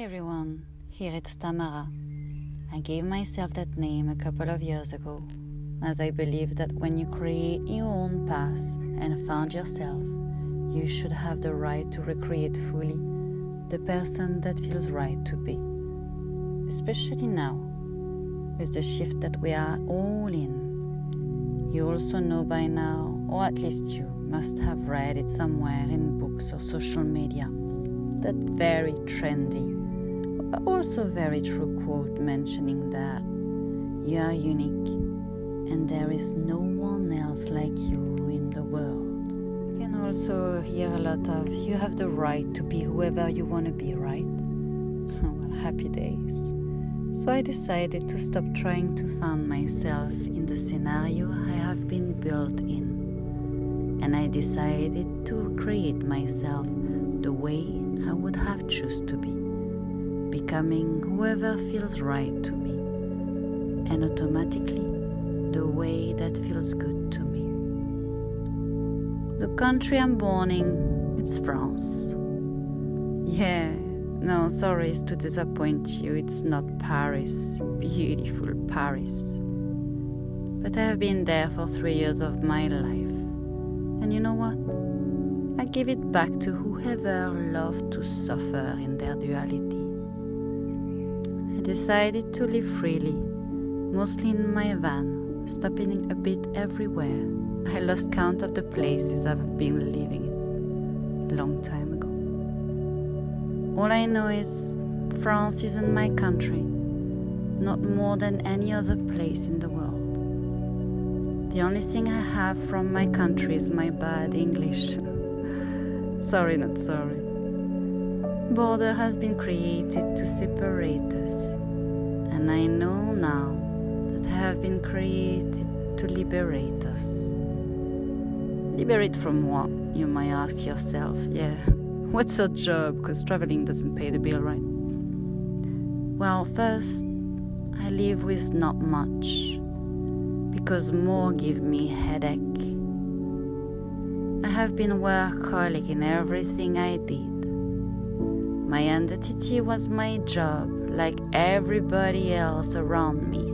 everyone, here it's Tamara. I gave myself that name a couple of years ago, as I believe that when you create your own path and found yourself, you should have the right to recreate fully the person that feels right to be. Especially now, with the shift that we are all in. You also know by now, or at least you must have read it somewhere in books or social media, that very trendy, but also very true quote mentioning that you are unique and there is no one else like you in the world. You can also hear a lot of you have the right to be whoever you want to be, right? Well, happy days. So I decided to stop trying to find myself in the scenario I have been built in. And I decided to create myself the way I would have chosen to be, becoming whoever feels right to me, and automatically the way that feels good to me. The country I'm born in, it's France. Yeah, no, sorry to disappoint you, it's not Paris, beautiful Paris. But I have been there for 3 years of my life, and you know what? I give it back to whoever loved to suffer in their duality. I decided to live freely, mostly in my van, stopping a bit everywhere. I lost count of the places I've been living in a long time ago. All I know is France isn't my country, not more than any other place in the world. The only thing I have from my country is my bad English. Sorry, not sorry. Border has been created to separate us, and I know now that I have been created to liberate us. Liberate from what, you might ask yourself? Yeah, what's your job? Because traveling doesn't pay the bill, right? Well, first, I live with not much, because more give me headache. I have been workaholic in everything I did. My identity was my job, like everybody else around me.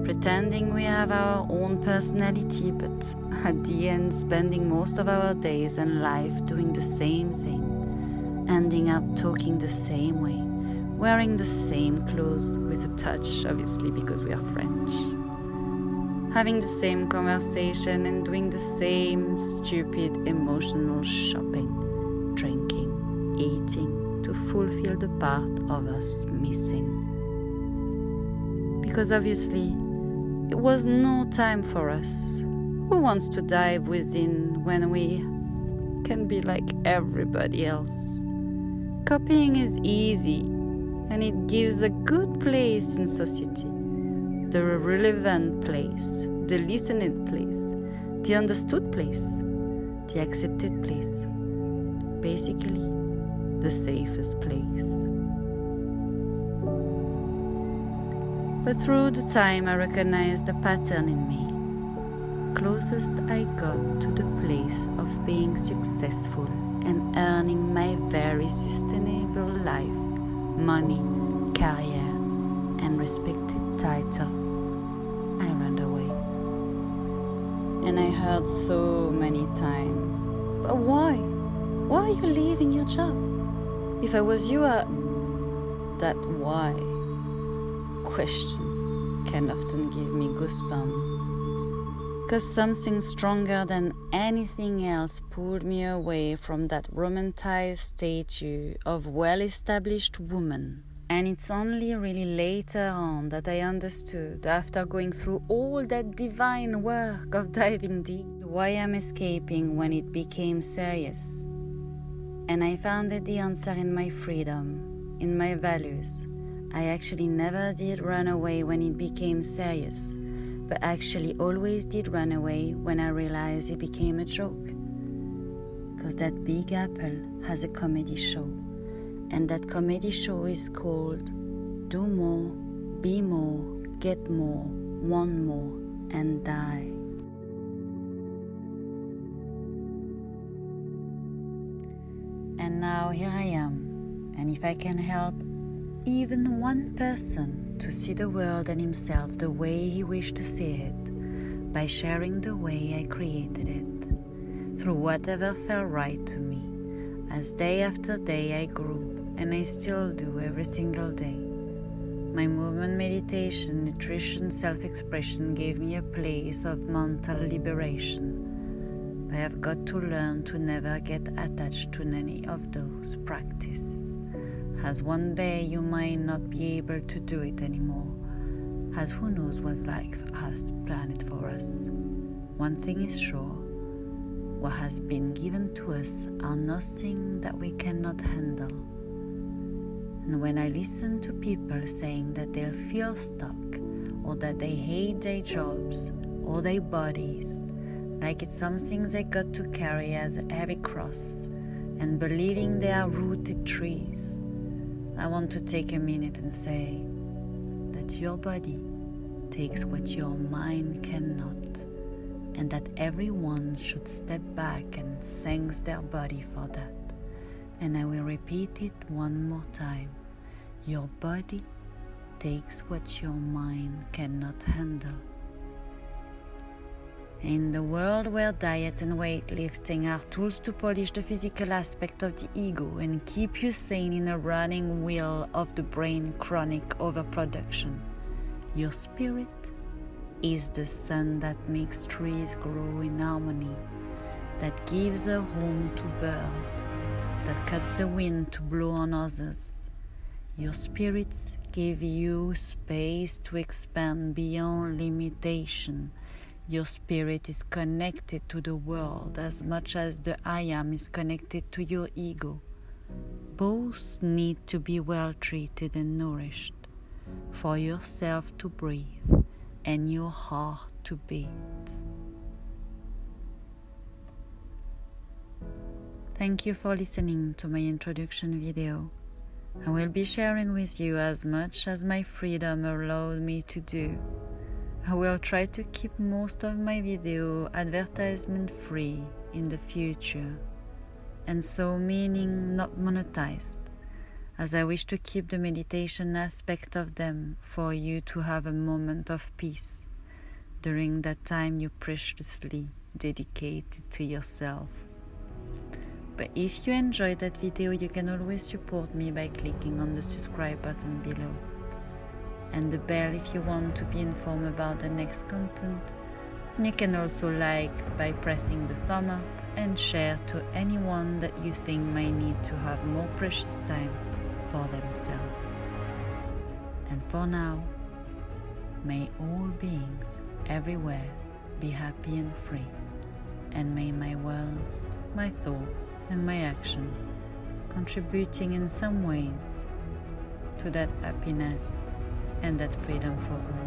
Pretending we have our own personality, but at the end spending most of our days and life doing the same thing, ending up talking the same way, wearing the same clothes, with a touch, obviously, because we are French. Having the same conversation and doing the same stupid emotional shopping, drinking, eating to fulfill the part of us missing. Because obviously, it was no time for us. Who wants to dive within when we can be like everybody else? Copying is easy, and it gives a good place in society. The relevant place, the listened place, the understood place, the accepted place, basically the safest place. But through the time I recognized a pattern in me. Closest I got to the place of being successful and earning my very sustainable life, money, career, and respected title, I ran away. And I heard so many times, but why? Why are you leaving your job? If I was you, that why question can often give me goosebumps. Because something stronger than anything else pulled me away from that romanticized statue of well-established woman. And it's only really later on that I understood, after going through all that divine work of diving deep, why I'm escaping when it became serious. And I found that the answer in my freedom, in my values. I actually never did run away when it became serious, but actually always did run away when I realized it became a joke. Because that Big Apple has a comedy show. And that comedy show is called Do More, Be More, Get More, Want More, and Die. And now here I am, and if I can help even one person to see the world and himself the way he wished to see it, by sharing the way I created it, through whatever felt right to me, as day after day I grew, and I still do every single day. My movement, meditation, nutrition, self-expression gave me a place of mental liberation. I have got to learn to never get attached to any of those practices, as one day you might not be able to do it anymore, as who knows what life has planned for us. One thing is sure, what has been given to us are nothing that we cannot handle. And when I listen to people saying that they'll feel stuck, or that they hate their jobs, or their bodies, like it's something they got to carry as a heavy cross, and believing they are rooted trees, I want to take a minute and say that your body takes what your mind cannot, and that everyone should step back and thank their body for that. And I will repeat it one more time. Your body takes what your mind cannot handle. In the world where diet and weightlifting are tools to polish the physical aspect of the ego and keep you sane in a running wheel of the brain chronic overproduction, your spirit is the sun that makes trees grow in harmony, that gives a home to birds, that cuts the wind to blow on others. Your spirits give you space to expand beyond limitation. Your spirit is connected to the world as much as the I am is connected to your ego. Both need to be well treated and nourished for yourself to breathe and your heart to beat. Thank you for listening to my introduction video. I will be sharing with you as much as my freedom allowed me to do. I will try to keep most of my video advertisement free in the future, and so meaning not monetized, as I wish to keep the meditation aspect of them for you to have a moment of peace during that time you preciously dedicated to yourself. But if you enjoyed that video, you can always support me by clicking on the subscribe button below, and the bell if you want to be informed about the next content. And you can also like by pressing the thumb up and share to anyone that you think might need to have more precious time for themselves. And for now, may all beings everywhere be happy and free, and may my words, my thoughts, and my action contributing in some ways to that happiness and that freedom for all.